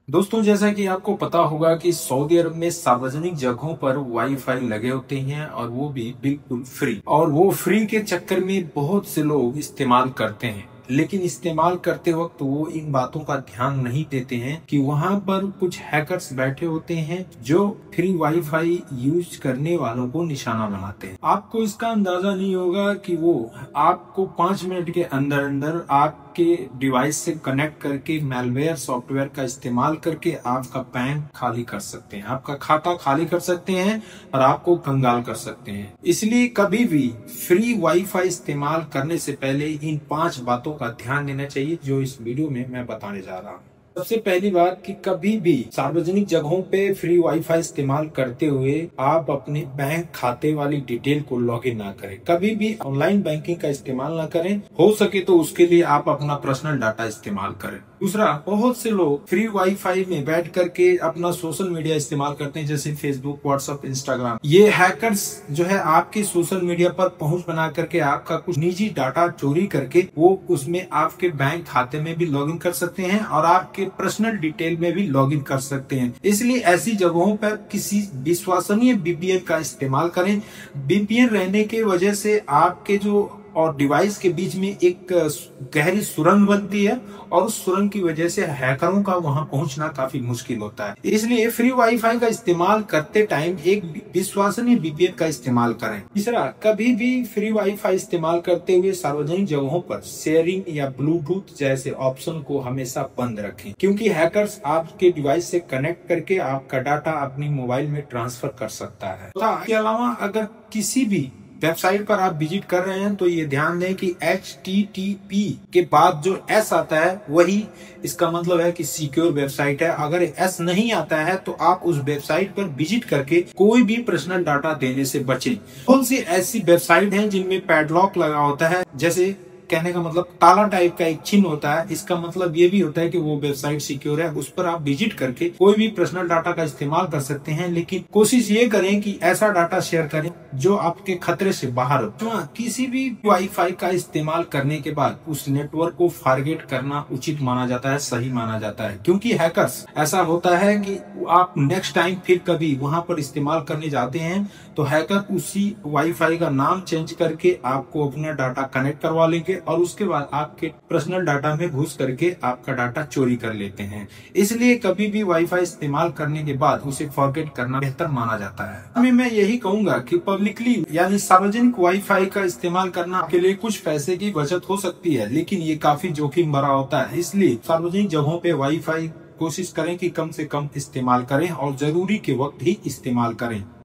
दोस्तों, जैसा कि आपको पता होगा कि सऊदी अरब में सार्वजनिक जगहों पर वाईफाई लगे होते हैं और वो भी बिल्कुल फ्री। और वो फ्री के चक्कर में बहुत से लोग इस्तेमाल करते हैं, लेकिन इस्तेमाल करते वक्त वो इन बातों का ध्यान नहीं देते हैं कि वहां पर कुछ हैकर्स बैठे होते हैं जो फ्री वाईफाई यूज करने वालों को निशाना बनाते हैं। आपको इसका अंदाजा नहीं होगा कि वो आपको 5 मिनट के अंदर अंदर आपके डिवाइस से कनेक्ट करके मैलवेयर सॉफ्टवेयर का इस्तेमाल करके आपका बैंक खाली कर सकते हैं, आपका खाता खाली कर सकते हैं और आपको कंगाल कर सकते हैं। इसलिए कभी भी फ्री वाईफाई इस्तेमाल करने से पहले इन 5 बातों का ध्यान देना चाहिए जो इस वीडियो में मैं बताने जा रहा हूँ। सबसे पहली बात कि कभी भी सार्वजनिक जगहों पे फ्री वाईफाई इस्तेमाल करते हुए आप अपने बैंक खाते वाली डिटेल को लॉगिन ना करें। कभी भी ऑनलाइन बैंकिंग का इस्तेमाल ना करें। हो सके तो उसके लिए आप अपना पर्सनल डाटा इस्तेमाल करें। दूसरा, बहुत से लोग फ्री वाईफाई में बैठ करके अपना सोशल मीडिया इस्तेमाल करते हैं, जैसे फेसबुक, व्हाट्सएप, इंस्टाग्राम। ये हैकर्स जो है आपके सोशल मीडिया पर पहुंच बना करके आपका कुछ निजी डाटा चोरी करके वो उसमें आपके बैंक खाते में भी लॉगिन कर सकते हैं और आपके पर्सनल डिटेल में भी लॉगिन कर सकते हैं। इसलिए ऐसी जगहों पर किसी विश्वसनीय VPN का इस्तेमाल करें। VPN रहने की वजह से आपके जो और डिवाइस के बीच में एक गहरी सुरंग बनती है और उस सुरंग की वजह से हैकरों का वहां पहुंचना काफी मुश्किल होता है। इसलिए फ्री वाईफाई का इस्तेमाल करते टाइम एक विश्वसनीय VPN का इस्तेमाल करें। तीसरा, कभी भी फ्री वाईफाई इस्तेमाल करते हुए सार्वजनिक जगहों पर शेयरिंग या ब्लूटूथ जैसे ऑप्शन को हमेशा बंद रखें, क्योंकि हैकर्स आपके डिवाइस से कनेक्ट करके आपका डाटा अपनी मोबाइल में ट्रांसफर कर सकता है। इसके अलावा अगर किसी भी वेबसाइट पर आप विजिट कर रहे हैं तो ये ध्यान दें कि HTTP के बाद जो S आता है वही इसका मतलब है कि सिक्योर वेबसाइट है। अगर S नहीं आता है तो आप उस वेबसाइट पर विजिट करके कोई भी पर्सनल डाटा देने से बचें। कौन सी ऐसी वेबसाइट हैं जिनमें पैडलॉक लगा होता है, जैसे कहने का मतलब ताला टाइप का एक चिन्ह होता है, इसका मतलब ये भी होता है कि वो वेबसाइट सिक्योर है। उस पर आप विजिट करके कोई भी पर्सनल डाटा का इस्तेमाल कर सकते हैं, लेकिन कोशिश ये करें कि ऐसा डाटा शेयर करें जो आपके खतरे से बाहर हो। तो किसी भी वाईफाई का इस्तेमाल करने के बाद उस नेटवर्क को फॉरगेट करना उचित माना जाता है, सही माना जाता है, क्योंकि हैकर्स ऐसा होता है कि आप नेक्स्ट टाइम फिर कभी वहां पर इस्तेमाल करने जाते हैं तो हैकर उसी वाईफाई का नाम चेंज करके आपको अपना डाटा कनेक्ट करवा लेंगे और उसके बाद आपके पर्सनल डाटा में घुस करके आपका डाटा चोरी कर लेते हैं। इसलिए कभी भी वाईफाई इस्तेमाल करने के बाद उसे फॉरगेट करना बेहतर माना जाता है। मैं यही कहूंगा कि पब्लिकली यानी सार्वजनिक वाईफाई का इस्तेमाल करना के लिए कुछ पैसे की बचत हो सकती है, लेकिन ये काफी जोखिम भरा होता है। इसलिए सार्वजनिक जगहों पे वाईफाई कोशिश करें कि कम से कम इस्तेमाल करें और जरूरी के वक्त ही इस्तेमाल करें।